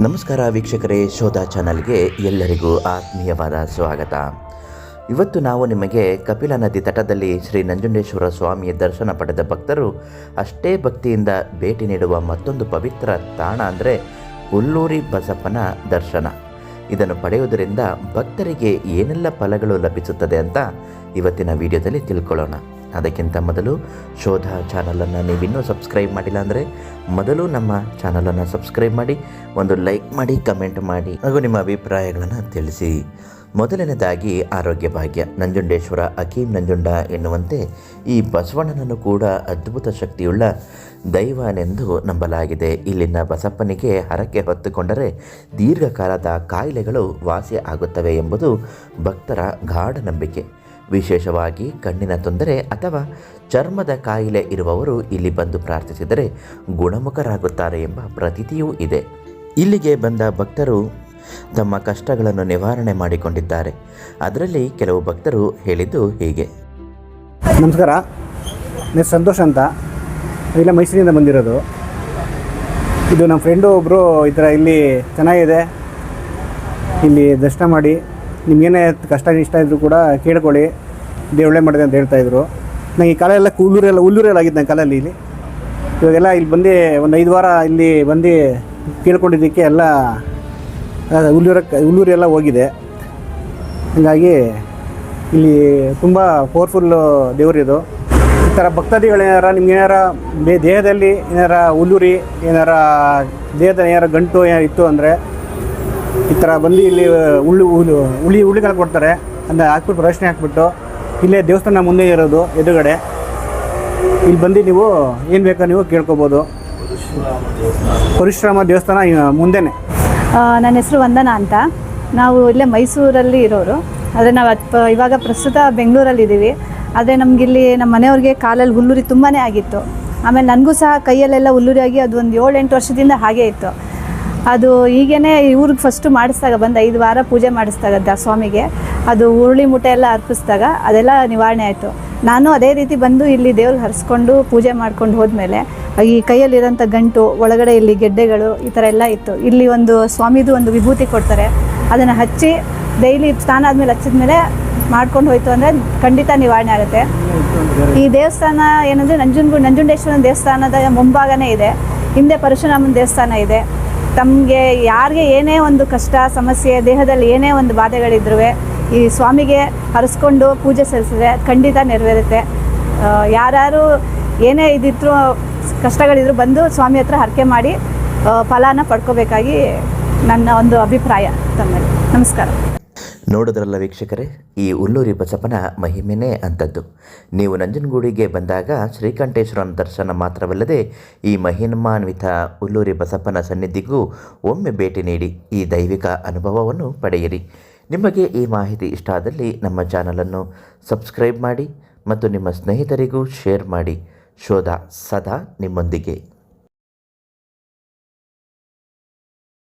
ನಮಸ್ಕಾರ ವೀಕ್ಷಕರೇ, ಶೋಧ ಚಾನಲ್ಗೆ ಎಲ್ಲರಿಗೂ ಆತ್ಮೀಯವಾದ ಸ್ವಾಗತ. ಇವತ್ತು ನಾವು ನಿಮಗೆ ಕಪಿಲ ನದಿ ತಟದಲ್ಲಿ ಶ್ರೀ ನಂಜುಂಡೇಶ್ವರ ಸ್ವಾಮಿಯ ದರ್ಶನ ಪಡೆದ ಭಕ್ತರು ಅಷ್ಟೇ ಭಕ್ತಿಯಿಂದ ಭೇಟಿ ನೀಡುವ ಮತ್ತೊಂದು ಪವಿತ್ರ ತಾಣ ಅಂದರೆ ಹುಲ್ಲೂರಿ ಬಸಪ್ಪನ ದರ್ಶನ. ಇದನ್ನು ಪಡೆಯುವುದರಿಂದ ಭಕ್ತರಿಗೆ ಏನೆಲ್ಲ ಫಲಗಳು ಲಭಿಸುತ್ತದೆ ಅಂತ ಇವತ್ತಿನ ವಿಡಿಯೋದಲ್ಲಿ ತಿಳ್ಕೊಳ್ಳೋಣ. ಅದಕ್ಕಿಂತ ಮೊದಲು ಶೋಧ ಚಾನಲನ್ನು ನೀವಿನ್ನೂ ಸಬ್ಸ್ಕ್ರೈಬ್ ಮಾಡಿಲ್ಲ ಅಂದರೆ ಮೊದಲು ನಮ್ಮ ಚಾನಲನ್ನು ಸಬ್ಸ್ಕ್ರೈಬ್ ಮಾಡಿ, ಒಂದು ಲೈಕ್ ಮಾಡಿ, ಕಮೆಂಟ್ ಮಾಡಿ ಹಾಗೂ ನಿಮ್ಮ ಅಭಿಪ್ರಾಯಗಳನ್ನು ತಿಳಿಸಿ. ಮೊದಲನೇದಾಗಿ ಆರೋಗ್ಯ ಭಾಗ್ಯ. ನಂಜುಂಡೇಶ್ವರ ಹಕೀಂ ನಂಜುಂಡ ಎನ್ನುವಂತೆ ಈ ಬಸವಣ್ಣನನ್ನು ಕೂಡ ಅದ್ಭುತ ಶಕ್ತಿಯುಳ್ಳ ದೈವನೆಂದು ನಂಬಲಾಗಿದೆ. ಇಲ್ಲಿನ ಬಸಪ್ಪನಿಗೆ ಹರಕೆ ಹೊತ್ತುಕೊಂಡರೆ ದೀರ್ಘಕಾಲದ ಕಾಯಿಲೆಗಳು ವಾಸಿ ಆಗುತ್ತವೆ ಎಂಬುದು ಭಕ್ತರ ಗಾಢ ನಂಬಿಕೆ. ವಿಶೇಷವಾಗಿ ಕಣ್ಣಿನ ತೊಂದರೆ ಅಥವಾ ಚರ್ಮದ ಕಾಯಿಲೆ ಇರುವವರು ಇಲ್ಲಿ ಬಂದು ಪ್ರಾರ್ಥಿಸಿದರೆ ಗುಣಮುಖರಾಗುತ್ತಾರೆ ಎಂಬ ಪ್ರತೀತಿಯೂ ಇದೆ. ಇಲ್ಲಿಗೆ ಬಂದ ಭಕ್ತರು ತಮ್ಮ ಕಷ್ಟಗಳನ್ನು ನಿವಾರಣೆ ಮಾಡಿಕೊಂಡಿದ್ದಾರೆ. ಅದರಲ್ಲಿ ಕೆಲವು ಭಕ್ತರು ಹೇಳಿದ್ದು ಹೀಗೆ. ನಮಸ್ಕಾರ, ನಾನು ಸಂತೋಷ್ ಅಂತ, ಇಲ್ಲ ಮೈಸೂರಿಂದ ಬಂದಿರೋದು. ಇದು ನಮ್ಮ ಫ್ರೆಂಡು ಒಬ್ಬರು ಈ ಥರ ಇಲ್ಲಿ ಚೆನ್ನಾಗಿದೆ, ಇಲ್ಲಿ ದರ್ಶನ ಮಾಡಿ ನಿಮಗೇನೇ ಕಷ್ಟ ಇಷ್ಟ ಇದ್ದರೂ ಕೂಡ ಕೇಳ್ಕೊಳ್ಳಿ, ದೇವಳೆ ಮಾಡಿದೆ ಅಂತ ಹೇಳ್ತಾಯಿದ್ರು. ನನಗೆ ಈ ಕಾಲೆಲ್ಲ ಹುಲ್ಲೂರೆಲ್ಲ ಆಗಿದ್ದು ನನ್ನ ಕಾಲಲ್ಲಿ. ಇವಾಗೆಲ್ಲ ಇಲ್ಲಿ ಬಂದು ಒಂದು 5 ವಾರ ಇಲ್ಲಿ ಬಂದು ಕೇಳ್ಕೊಂಡಿದ್ದಕ್ಕೆ ಎಲ್ಲ ಹುಲ್ಲೂರೆಲ್ಲ ಹೋಗಿದೆ. ಹೀಗಾಗಿ ಇಲ್ಲಿ ತುಂಬ ಪವರ್ಫುಲ್ಲು ದೇವರಿದು. ಈ ಥರ ಭಕ್ತಾದಿಗಳೇನಾರ ನಿಮ್ಗೇನಾರ ದೇಹದಲ್ಲಿ ಏನಾರ ಹುಲ್ಲೂರಿ ಏನಾರ ದೇಹದಲ್ಲಿ ಏನಾರ ಗಂಟು ಏನಾರು ಇತ್ತು ಅಂದರೆ ಈ ಥರ ಬಂದು ಇಲ್ಲಿ ಹುಳಿಗಳು ಕೊಡ್ತಾರೆ. ಅದನ್ನ ಹಾಕ್ಬಿಟ್ಟು ಪ್ರದರ್ಶನೆ ಹಾಕ್ಬಿಟ್ಟು ಇಲ್ಲೇ ದೇವಸ್ಥಾನ ಮುಂದೆ ಇರೋದು ಎದುರುಗಡೆ, ಇಲ್ಲಿ ಬಂದು ನೀವು ಏನು ಬೇಕೋ ನೀವು ಕೇಳ್ಕೊಬೋದು. ಪರಶುರಾಮ ದೇವಸ್ಥಾನ ಮುಂದೆನೇ. ನನ್ನ ಹೆಸರು ವಂದನಾ ಅಂತ. ನಾವು ಇಲ್ಲೇ ಮೈಸೂರಲ್ಲಿ ಇರೋರು, ಆದರೆ ನಾವು ಇವಾಗ ಪ್ರಸ್ತುತ ಬೆಂಗಳೂರಲ್ಲಿದ್ದೀವಿ. ಆದರೆ ನಮಗಿಲ್ಲಿ ನಮ್ಮ ಮನೆಯವ್ರಿಗೆ ಕಾಲಲ್ಲಿ ಹುಲ್ಲುರಿ ತುಂಬಾ ಆಗಿತ್ತು. ಆಮೇಲೆ ನನಗೂ ಸಹ ಕೈಯಲ್ಲೆಲ್ಲ ಹುಲ್ಲುರಿ ಆಗಿ ಅದು ಒಂದು 7-8 ವರ್ಷದಿಂದ ಹಾಗೇ ಇತ್ತು. ಅದು ಹೀಗೇ ಇವ್ರಿಗೆ ಫಸ್ಟು ಮಾಡಿಸಿದಾಗ ಬಂದು 5 ವಾರ ಪೂಜೆ ಮಾಡಿಸಿದಾಗ ಸ್ವಾಮಿಗೆ ಅದು ಹುರುಳಿ ಮೂಟೆ ಎಲ್ಲ ಅರ್ಪಿಸಿದಾಗ ಅದೆಲ್ಲ ನಿವಾರಣೆ ಆಯಿತು. ನಾನು ಅದೇ ರೀತಿ ಬಂದು ಇಲ್ಲಿ ದೇವ್ರಿಗೆ ಹರಿಸ್ಕೊಂಡು ಪೂಜೆ ಮಾಡ್ಕೊಂಡು ಹೋದ್ಮೇಲೆ ಈ ಕೈಯಲ್ಲಿರೋಂಥ ಗಂಟು ಒಳಗಡೆ ಇಲ್ಲಿ ಗೆಡ್ಡೆಗಳು ಈ ಥರ ಎಲ್ಲ ಇತ್ತು. ಇಲ್ಲಿ ಒಂದು ಸ್ವಾಮಿದು ಒಂದು ವಿಭೂತಿ ಕೊಡ್ತಾರೆ, ಅದನ್ನು ಹಚ್ಚಿ ಡೈಲಿ ಸ್ನಾನ ಆದಮೇಲೆ ಹಚ್ಚಿದ ಮೇಲೆ ಮಾಡ್ಕೊಂಡು ಹೋಯ್ತು ಅಂದರೆ ಖಂಡಿತ ನಿವಾರಣೆ ಆಗುತ್ತೆ. ಈ ದೇವಸ್ಥಾನ ಏನಂದರೆ ನಂಜುಂಡೇಶ್ವರನ ದೇವಸ್ಥಾನದ ಮುಂಭಾಗನೇ ಇದೆ. ಹಿಂದೆ ಪರಶುರಾಮನ ದೇವಸ್ಥಾನ ಇದೆ. ತಮಗೆ ಯಾರಿಗೆ ಏನೇ ಒಂದು ಕಷ್ಟ ಸಮಸ್ಯೆ ದೇಹದಲ್ಲಿ ಏನೇ ಒಂದು ಬಾಧೆಗಳಿದ್ರೂ ಈ ಸ್ವಾಮಿಗೆ ಹರಿಸ್ಕೊಂಡು ಪೂಜೆ ಸಲ್ಲಿಸಿದ್ರೆ ಖಂಡಿತ ನೆರವೇರುತ್ತೆ. ಯಾರು ಏನೇ ಇದಿದ್ರು ಕಷ್ಟಗಳಿದ್ರು ಬಂದು ಸ್ವಾಮಿ ಹತ್ರ ಹರಕೆ ಮಾಡಿ ಫಲಾನ ಪಡ್ಕೋಬೇಕಾಗಿ ನನ್ನ ಒಂದು ಅಭಿಪ್ರಾಯ ತಮ್ಮಲ್ಲಿ. ನಮಸ್ಕಾರ. ನೋಡಿದ್ರಲ್ಲ ವೀಕ್ಷಕರೇ, ಈ ಹುಲ್ಲೂರಿ ಬಸಪ್ಪನ ಮಹಿಮೆನೇ ಅಂಥದ್ದು. ನೀವು ನಂಜನಗೂಡಿಗೆ ಬಂದಾಗ ಶ್ರೀಕಂಠೇಶ್ವರನ ದರ್ಶನ ಮಾತ್ರವಲ್ಲದೆ ಈ ಮಹಿಮಾನ್ವಿತ ಹುಲ್ಲೂರಿ ಬಸಪ್ಪನ ಸನ್ನಿಧಿಗೂ ಒಮ್ಮೆ ಭೇಟಿ ನೀಡಿ ಈ ದೈವಿಕ ಅನುಭವವನ್ನು ಪಡೆಯಿರಿ. ನಿಮಗೆ ಈ ಮಾಹಿತಿ ಇಷ್ಟ ಆದಲ್ಲಿ ನಮ್ಮ ಚಾನಲನ್ನು ಸಬ್ಸ್ಕ್ರೈಬ್ ಮಾಡಿ ಮತ್ತು ನಿಮ್ಮ ಸ್ನೇಹಿತರಿಗೂ ಶೇರ್ ಮಾಡಿ. ಶೋಧ ಸದಾ ನಿಮ್ಮೊಂದಿಗೆ.